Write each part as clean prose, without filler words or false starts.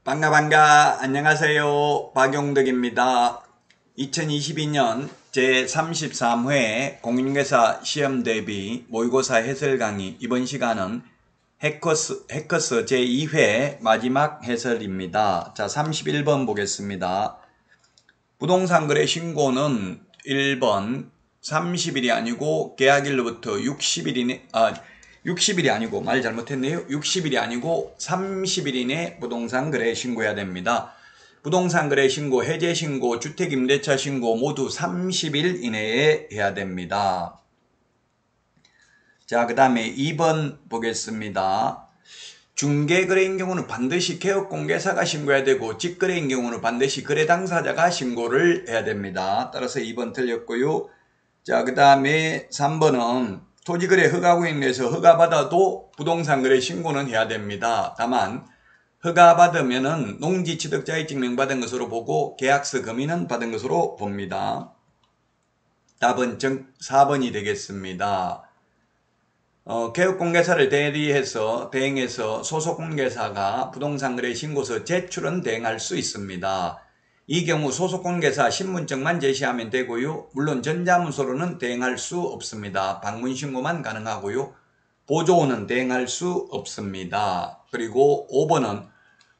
반가 안녕하세요. 박용덕입니다. 2022년 제33회 공인중개사 시험 대비 모의고사 해설 강의, 이번 시간은 해커스 제2회 마지막 해설입니다. 자, 31번 보겠습니다. 부동산 거래 신고는 1번 30일이 아니고 계약일로부터 60일이 아니고 말 잘못했네요. 60일이 아니고 30일 이내 부동산 거래 신고해야 됩니다. 부동산 거래 신고, 해제 신고, 주택 임대차 신고 모두 30일 이내에 해야 됩니다. 자, 그 다음에 2번 보겠습니다. 중개거래인 경우는 반드시 개업공개사가 신고해야 되고, 직거래인 경우는 반드시 거래 당사자가 신고를 해야 됩니다. 따라서 2번 틀렸고요. 자, 그 다음에 3번은 토지거래 허가구역에 내에서 허가받아도 부동산 거래 신고는 해야 됩니다. 다만 허가받으면은 농지취득자의 증명받은 것으로 보고 계약서 검인은 받은 것으로 봅니다. 답은 4번이 되겠습니다. 개업공개사를 대행해서 소속공개사가 부동산 거래 신고서 제출은 대행할 수 있습니다. 이 경우 소속공개사 신분증만 제시하면 되고요. 물론 전자문서로는 대행할 수 없습니다. 방문신고만 가능하고요. 보조원은 대행할 수 없습니다. 그리고 5번은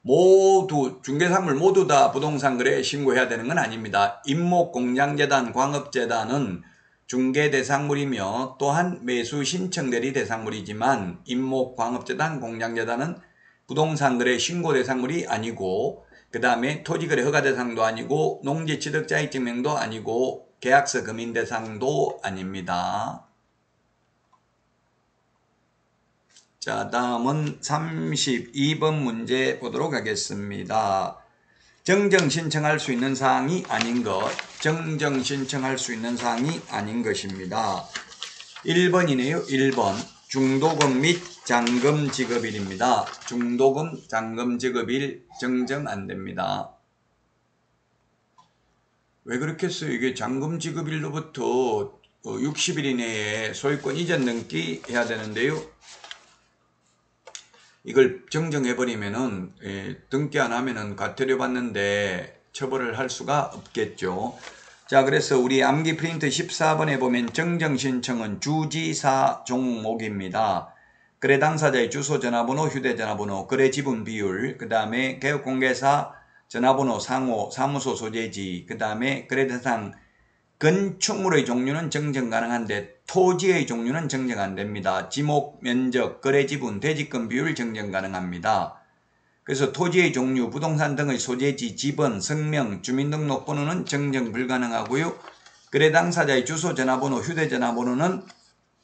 모두 중개사물 모두 다 부동산 거래 신고해야 되는 건 아닙니다. 임목공장재단, 광업재단은 중개 대상물이며 또한 매수 신청 대리 대상물이지만 임목, 광업재단, 공장재단은 부동산 거래 신고 대상물이 아니고, 그 다음에 토지거래 허가 대상도 아니고, 농지 취득자의 증명도 아니고, 계약서 검인 대상도 아닙니다. 자, 다음은 32번 문제 보도록 하겠습니다. 정정 신청할 수 있는 사항이 아닌 것, 정정 신청할 수 있는 사항이 아닌 것입니다. 1번이네요. 1번. 중도금 및 잔금 지급일입니다. 중도금, 잔금 지급일 정정 안 됩니다. 왜 그렇겠어요? 이게 잔금 지급일로부터 60일 이내에 소유권 이전 등기 해야 되는데요. 이걸 정정해버리면은, 등기 안 하면은 과태료 받는데 처벌을 할 수가 없겠죠. 자, 그래서 우리 암기 프린트 14번에 보면 정정 신청은 주지사 종목입니다. 거래 당사자의 주소, 전화번호, 휴대전화번호, 거래 지분 비율, 그 다음에 개업공개사 전화번호, 상호, 사무소 소재지, 그 다음에 거래 대상 건축물의 종류는 정정 가능한데 토지의 종류는 정정 안 됩니다. 지목, 면적, 거래 지분, 대지권 비율 정정 가능합니다. 그래서 토지의 종류, 부동산 등의 소재지, 지번, 성명, 주민등록번호는 정정 불가능하고요. 거래 당사자의 주소, 전화번호, 휴대전화번호는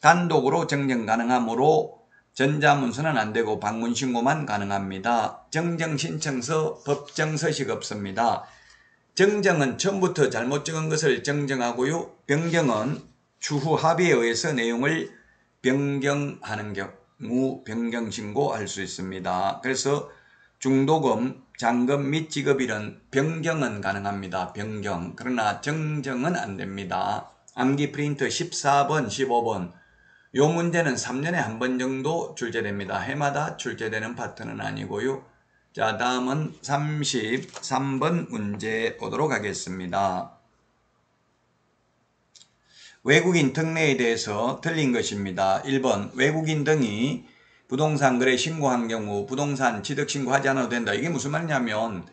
단독으로 정정 가능하므로 전자문서는 안되고 방문신고만 가능합니다. 정정신청서, 법정서식 없습니다. 정정은 처음부터 잘못 적은 것을 정정하고요. 변경은 추후 합의에 의해서 내용을 변경하는 경우 변경신고할 수 있습니다. 그래서 중도금, 잔금 및 지급일은 변경은 가능합니다. 변경. 그러나 정정은 안 됩니다. 암기 프린트 14번, 15번. 요 문제는 3년에 한 번 정도 출제됩니다. 해마다 출제되는 파트는 아니고요. 자, 다음은 33번 문제 보도록 하겠습니다. 외국인 특례에 대해서 틀린 것입니다. 1번, 외국인 등이 부동산 거래 신고한 경우 부동산 취득 신고하지 않아도 된다. 이게 무슨 말이냐면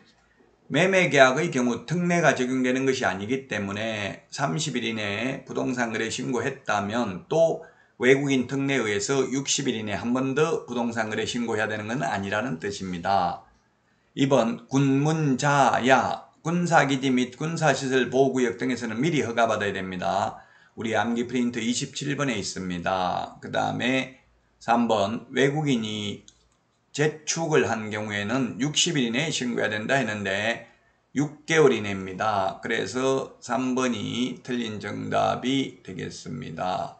매매계약의 경우 특례가 적용되는 것이 아니기 때문에 30일 이내에 부동산 거래 신고했다면 또 외국인 특례에 의해서 60일 이내에 한 번 더 부동산 거래 신고해야 되는 건 아니라는 뜻입니다. 2번, 군문자야, 군사기지 및 군사시설 보호구역 등에서는 미리 허가받아야 됩니다. 우리 암기 프린트 27번에 있습니다. 그 다음에 3번, 외국인이 재축을 한 경우에는 60일 이내에 신고해야 된다 했는데 6개월 이내입니다. 그래서 3번이 틀린 정답이 되겠습니다.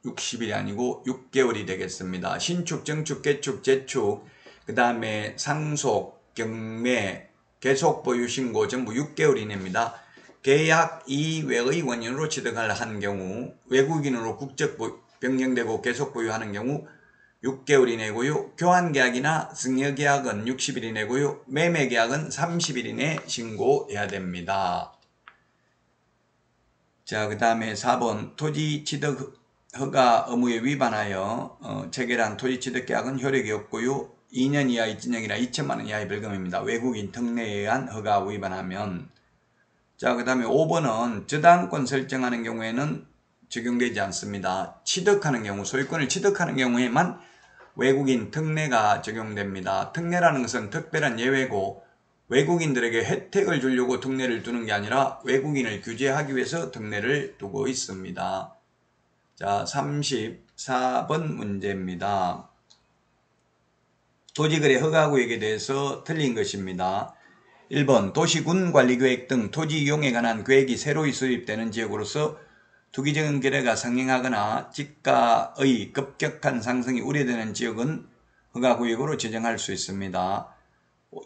60일이 아니고 6개월이 되겠습니다. 신축, 정축, 개축, 재축, 그 다음에 상속, 경매, 계속 보유 신고 전부 6개월 이내입니다. 계약 이외의 원인으로 취득을 한 경우, 외국인으로 국적 변경되고 계속 보유하는 경우 6개월 이내고요. 교환계약이나 승여계약은 60일 이내고요. 매매계약은 30일 이내 신고해야 됩니다. 자, 그 다음에 4번 토지취득 허가 의무에 위반하여 체결한 토지취득계약은 효력이 없고요. 2년 이하의 징역이나 2천만 원 이하의 벌금입니다. 외국인 특례에 의한 허가 위반하면. 자, 그 다음에 5번은 저당권 설정하는 경우에는 적용되지 않습니다. 취득하는 경우, 소유권을 취득하는 경우에만 외국인 특례가 적용됩니다. 특례라는 것은 특별한 예외고 외국인들에게 혜택을 주려고 특례를 두는 게 아니라 외국인을 규제하기 위해서 특례를 두고 있습니다. 자, 34번 문제입니다. 토지거래 허가구역에 대해서 틀린 것입니다. 1번 도시군관리계획 등 토지 이용에 관한 계획이 새로이 수립되는 지역으로서 투기적인 거래가 성행하거나 지가의 급격한 상승이 우려되는 지역은 허가구역으로 지정할 수 있습니다.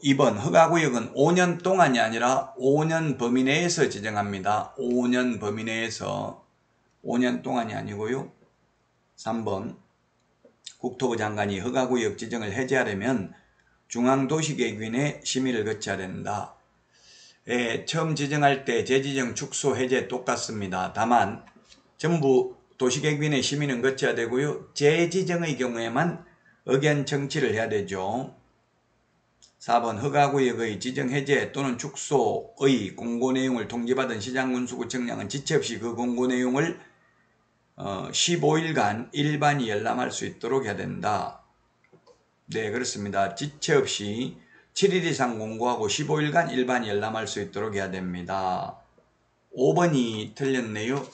2번 허가구역은 5년 동안이 아니라 5년 범위 내에서 지정합니다. 5년 범위 내에서 5년 동안이 아니고요. 3번 국토부 장관이 허가구역 지정을 해제하려면 중앙도시계획위원회 심의를 거쳐야 된다. 처음 지정할 때 재지정 축소 해제 똑같습니다. 다만 전부 도시계획위원회 심의는 거쳐야 되고요. 재지정의 경우에만 의견 청취를 해야 되죠. 4번 허가구역의 지정 해제 또는 축소의 공고 내용을 통지받은 시장군수구청장은 지체 없이 그 공고 내용을 15일간 일반이 열람할 수 있도록 해야 된다. 네, 그렇습니다. 지체 없이 7일 이상 공고하고 15일간 일반이 열람할 수 있도록 해야 됩니다. 5번이 틀렸네요.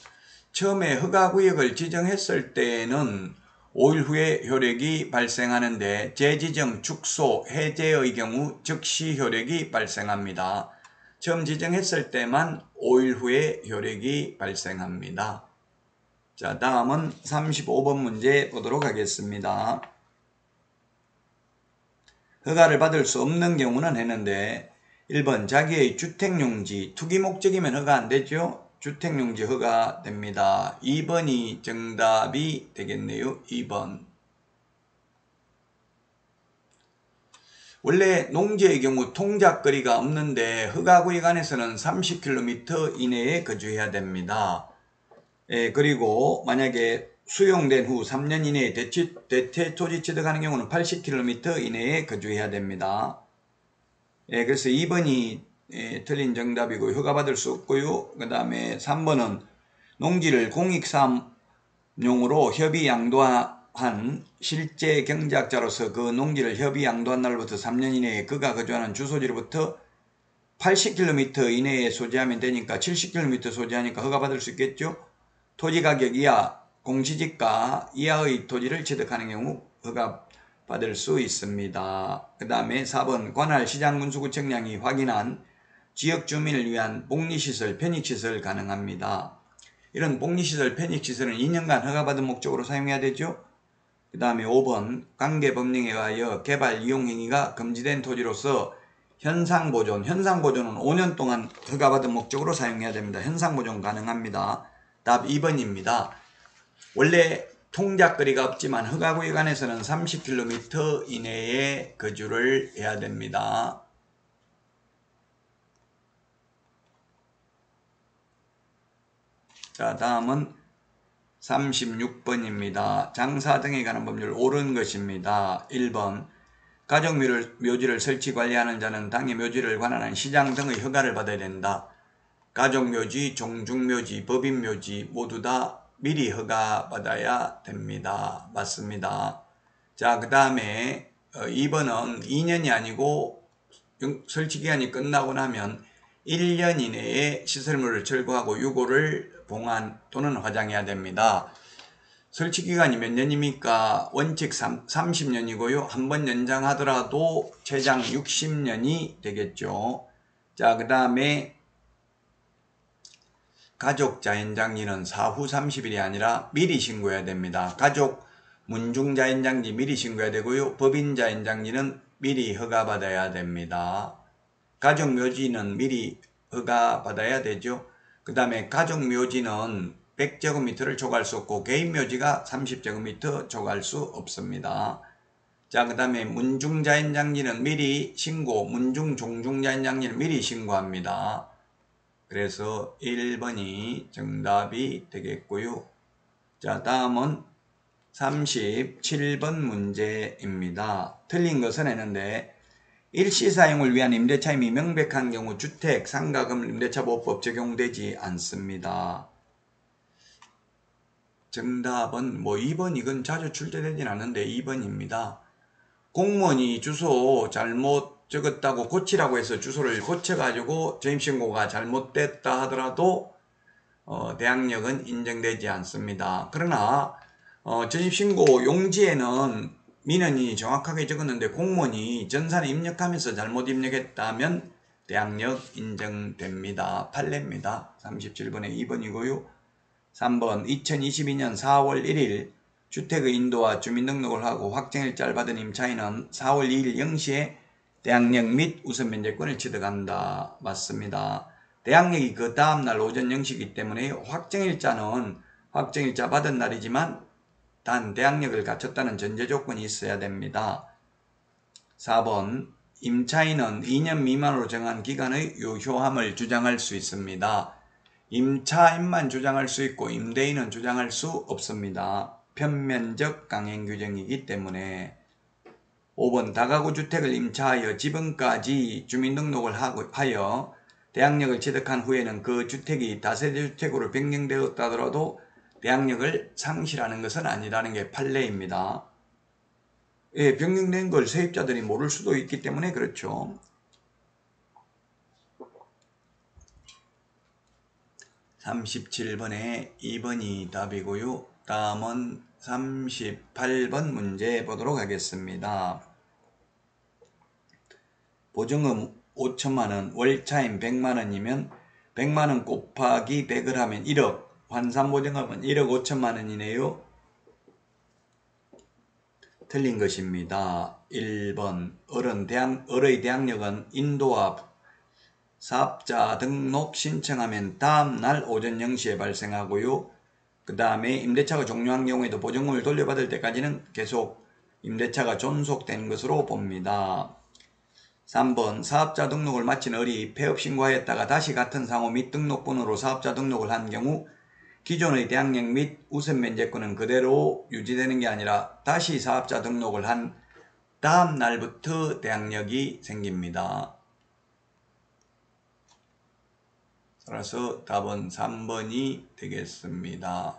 처음에 허가구역을 지정했을 때는 5일 후에 효력이 발생하는데 재지정, 축소, 해제의 경우 즉시 효력이 발생합니다. 처음 지정했을 때만 5일 후에 효력이 발생합니다. 자, 다음은 35번 문제 보도록 하겠습니다. 허가를 받을 수 없는 경우는 했는데 1번 자기의 주택용지, 투기 목적이면 허가 안 되죠? 주택용지 허가 됩니다. 2번이 정답이 되겠네요. 2번. 원래 농지의 경우 통작거리가 없는데 허가구역 안에서는 30km 이내에 거주해야 됩니다. 그리고 만약에 수용된 후 3년 이내에 대체 토지 취득하는 경우는 80km 이내에 거주해야 됩니다. 그래서 2번이 틀린 정답이고 허가받을 수 없고요. 그 다음에 3번은 농지를 공익사업용으로 협의 양도한 실제 경작자로서 그 농지를 협의 양도한 날부터 3년 이내에 그가 거주하는 주소지로부터 80km 이내에 소지하면 되니까 70km 소지하니까 허가받을 수 있겠죠. 토지가격 이하, 공시지가 이하의 토지를 취득하는 경우 허가받을 수 있습니다. 그 다음에 4번 관할 시장군수구청장이 확인한 지역주민을 위한 복리시설, 편익시설 가능합니다. 이런 복리시설, 편익시설은 2년간 허가받은 목적으로 사용해야 되죠. 그 다음에 5번 관계법령에 의하여 개발 이용행위가 금지된 토지로서 현상보존, 현상보존은 5년 동안 허가받은 목적으로 사용해야 됩니다. 현상보존 가능합니다. 답 2번입니다. 원래 통작거리가 없지만 허가구역 안에서는 30km 이내에 거주를 해야 됩니다. 자, 다음은 36번입니다. 장사 등에 관한 법률 옳은 것입니다. 1번 가족묘지를 설치 관리하는 자는 당의 묘지를 관할하는 시장 등의 허가를 받아야 된다. 가족묘지, 종중묘지, 법인묘지 모두 다 미리 허가받아야 됩니다. 맞습니다. 자, 그 다음에 2번은 2년이 아니고 설치기간이 끝나고 나면 1년 이내에 시설물을 철거하고 유고를 봉안 또는 화장해야 됩니다. 설치기간이 몇 년입니까? 원칙 30년이고요. 한번 연장하더라도 최장 60년이 되겠죠. 자, 그 다음에 가족자연장지는 사후 30일이 아니라 미리 신고해야 됩니다. 가족 문중자연장지 미리 신고해야 되고요. 법인자연장지는 미리 허가받아야 됩니다. 가족묘지는 미리 허가받아야 되죠. 그 다음에 가족묘지는 100제곱미터를 초과할 수 없고 개인 묘지가 30제곱미터 초과할 수 없습니다. 자, 그 다음에 문중자연장지는 미리 신고, 문중종중자연장지는 미리 신고합니다. 그래서 1번이 정답이 되겠고요. 자, 다음은 37번 문제입니다. 틀린 것은 했는데 일시사용을 위한 임대차임이 명백한 경우 주택, 상가금 임대차보호법 적용되지 않습니다. 정답은 2번, 이건 자주 출제되진 않는데 2번입니다. 공무원이 주소 잘못 적었다고 고치라고 해서 주소를 고쳐가지고 전입신고가 잘못됐다 하더라도 대항력은 인정되지 않습니다. 그러나 전입신고 용지에는 민원인이 정확하게 적었는데 공무원이 전산에 입력하면서 잘못 입력했다면 대항력 인정됩니다. 판례입니다. 37번에 2번이고요. 3번 2022년 4월 1일 주택의 인도와 주민등록을 하고 확정일자를 받은 임차인은 4월 2일 0시에 대항력 및 우선면제권을 취득한다. 맞습니다. 대항력이 그 다음날 오전 0시이기 때문에 확정일자는 확정일자 받은 날이지만 단 대항력을 갖췄다는 전제조건이 있어야 됩니다. 4번 임차인은 2년 미만으로 정한 기간의 유효함을 주장할 수 있습니다. 임차인만 주장할 수 있고 임대인은 주장할 수 없습니다. 편면적 강행 규정이기 때문에. 5번 다가구 주택을 임차하여 지번까지 주민등록을 하여 대항력을 취득한 후에는 그 주택이 다세대 주택으로 변경되었다 하더라도 대항력을 상실하는 것은 아니라는 게 판례입니다. 예, 변경된 걸 세입자들이 모를 수도 있기 때문에 그렇죠. 37번에 2번이 답이고요. 다음은 38번 문제 보도록 하겠습니다. 보증금 5천만원, 월차임 100만원이면 100만원 곱하기 100을 하면 1억, 환산보증금은 1억 5천만원이네요. 틀린 것입니다. 1번 을의 대항력은 인도와 사업자 등록 신청하면 다음날 오전 0시에 발생하고요. 그 다음에 임대차가 종료한 경우에도 보증금을 돌려받을 때까지는 계속 임대차가 존속된 것으로 봅니다. 3번 사업자 등록을 마친 을이 폐업 신고하였다가 다시 같은 상호 및 등록번호로 사업자 등록을 한 경우 기존의 대항력 및 우선면제권은 그대로 유지되는 게 아니라 다시 사업자 등록을 한 다음 날부터 대항력이 생깁니다. 따라서 답은 3번이 되겠습니다.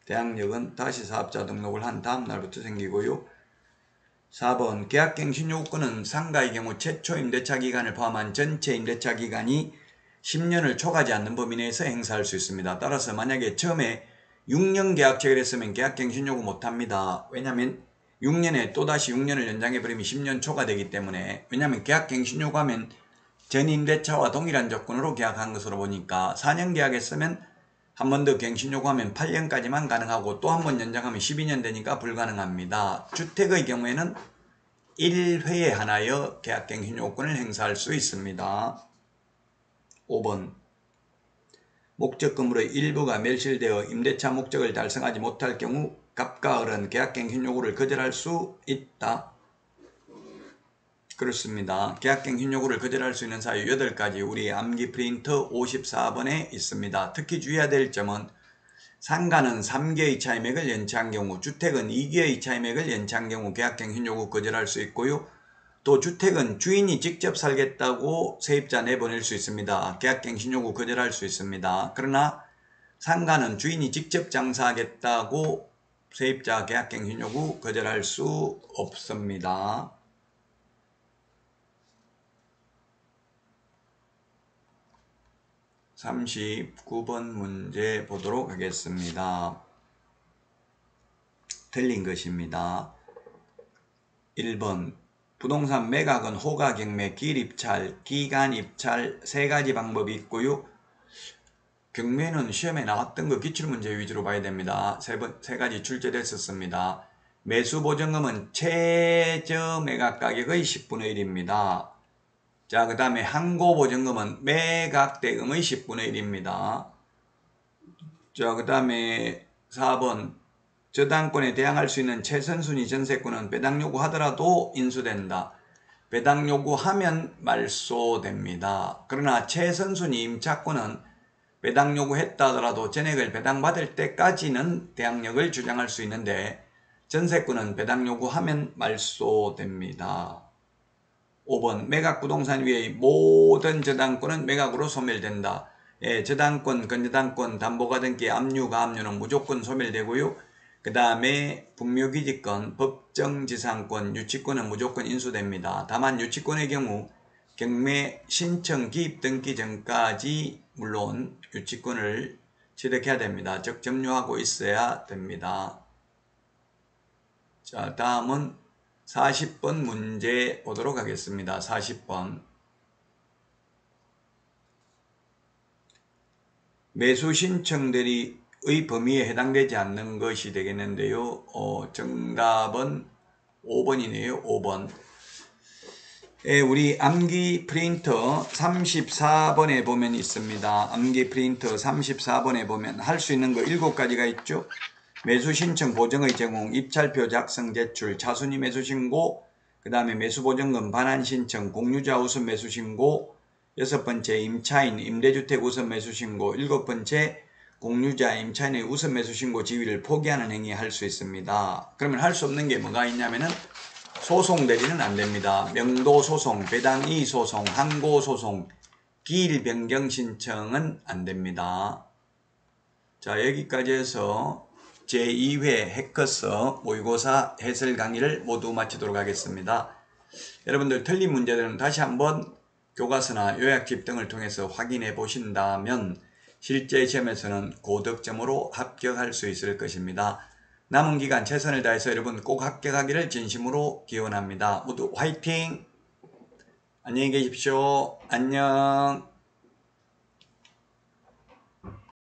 대항력은 다시 사업자 등록을 한 다음 날부터 생기고요. 4번 계약갱신 요구권은 상가의 경우 최초 임대차 기간을 포함한 전체 임대차 기간이 10년을 초과하지 않는 범위 내에서 행사할 수 있습니다. 따라서 만약에 처음에 6년 계약 체결 했으면 계약갱신 요구 못합니다. 왜냐하면 6년에 또다시 6년을 연장해버리면 10년 초과되기 때문에. 왜냐하면 계약갱신 요구하면 전 임대차와 동일한 조건으로 계약한 것으로 보니까 4년 계약했으면 한 번 더 갱신 요구하면 8년까지만 가능하고 또 한 번 연장하면 12년 되니까 불가능합니다. 주택의 경우에는 1회에 한하여 계약갱신 요건을 행사할 수 있습니다. 5번 목적금으로의 일부가 멸실되어 임대차 목적을 달성하지 못할 경우 갑과 을은 계약갱신 요구를 거절할 수 있다. 그렇습니다. 계약갱신 요구를 거절할 수 있는 사유 8가지 우리 암기 프린트 54번에 있습니다. 특히 주의해야 될 점은 상가는 3개의 차임액을 연체한 경우, 주택은 2개의 차임액을 연체한 경우 계약갱신 요구 거절할 수 있고요. 또 주택은 주인이 직접 살겠다고 세입자 내보낼 수 있습니다. 계약갱신 요구 거절할 수 있습니다. 그러나 상가는 주인이 직접 장사하겠다고 세입자 계약갱신 요구 거절할 수 없습니다. 39번 문제 보도록 하겠습니다. 틀린 것입니다. 1번 부동산 매각은 호가, 경매, 기입찰, 기간 입찰 3가지 방법이 있고요. 경매는 시험에 나왔던 거 기출문제 위주로 봐야 됩니다. 3가지 출제됐었습니다. 매수보증금은 최저 매각 가격의 10분의 1입니다. 자, 그 다음에 항고보증금은 매각대금의 10분의 1입니다. 자, 그 다음에 4번 저당권에 대항할 수 있는 최선순위 전세권은 배당 요구하더라도 인수된다. 배당 요구하면 말소됩니다. 그러나 최선순위 임차권은 배당 요구했다 하더라도 전액을 배당받을 때까지는 대항력을 주장할 수 있는데 전세권은 배당 요구하면 말소됩니다. 5번 매각부동산 위의 모든 저당권은 매각으로 소멸된다. 예, 저당권, 건저당권, 담보가등기, 압류, 가압류는 무조건 소멸되고요. 그 다음에 분묘기지권, 법정지상권, 유치권은 무조건 인수됩니다. 다만 유치권의 경우 경매 신청 기입 등기 전까지 물론 유치권을 취득해야 됩니다. 즉 점유하고 있어야 됩니다. 자, 다음은 40번 문제 보도록 하겠습니다. 40번. 매수 신청 대리의 범위에 해당되지 않는 것이 되겠는데요. 정답은 5번이네요. 5번. 우리 암기 프린터 34번에 보면 있습니다. 암기 프린터 34번에 보면 할 수 있는 거 7가지가 있죠. 매수 신청 보증의 제공, 입찰표 작성 제출, 차순위 매수 신고, 그 다음에 매수 보증금 반환 신청, 공유자 우선 매수 신고, 6번째 임차인 임대주택 우선 매수 신고, 7번째 공유자 임차인의 우선 매수 신고 지위를 포기하는 행위 할 수 있습니다. 그러면 할 수 없는 게 뭐가 있냐면은 소송 대리는 안 됩니다. 명도 소송, 배당 이의 소송, 항고 소송, 기일 변경 신청은 안 됩니다. 자, 여기까지 해서 제2회 해커서 모의고사 해설 강의를 모두 마치도록 하겠습니다. 여러분들 틀린 문제들은 다시 한번 교과서나 요약집 등을 통해서 확인해 보신다면 실제 시험에서는 고득점으로 합격할 수 있을 것입니다. 남은 기간 최선을 다해서 여러분 꼭 합격하기를 진심으로 기원합니다. 모두 화이팅! 안녕히 계십시오. 안녕.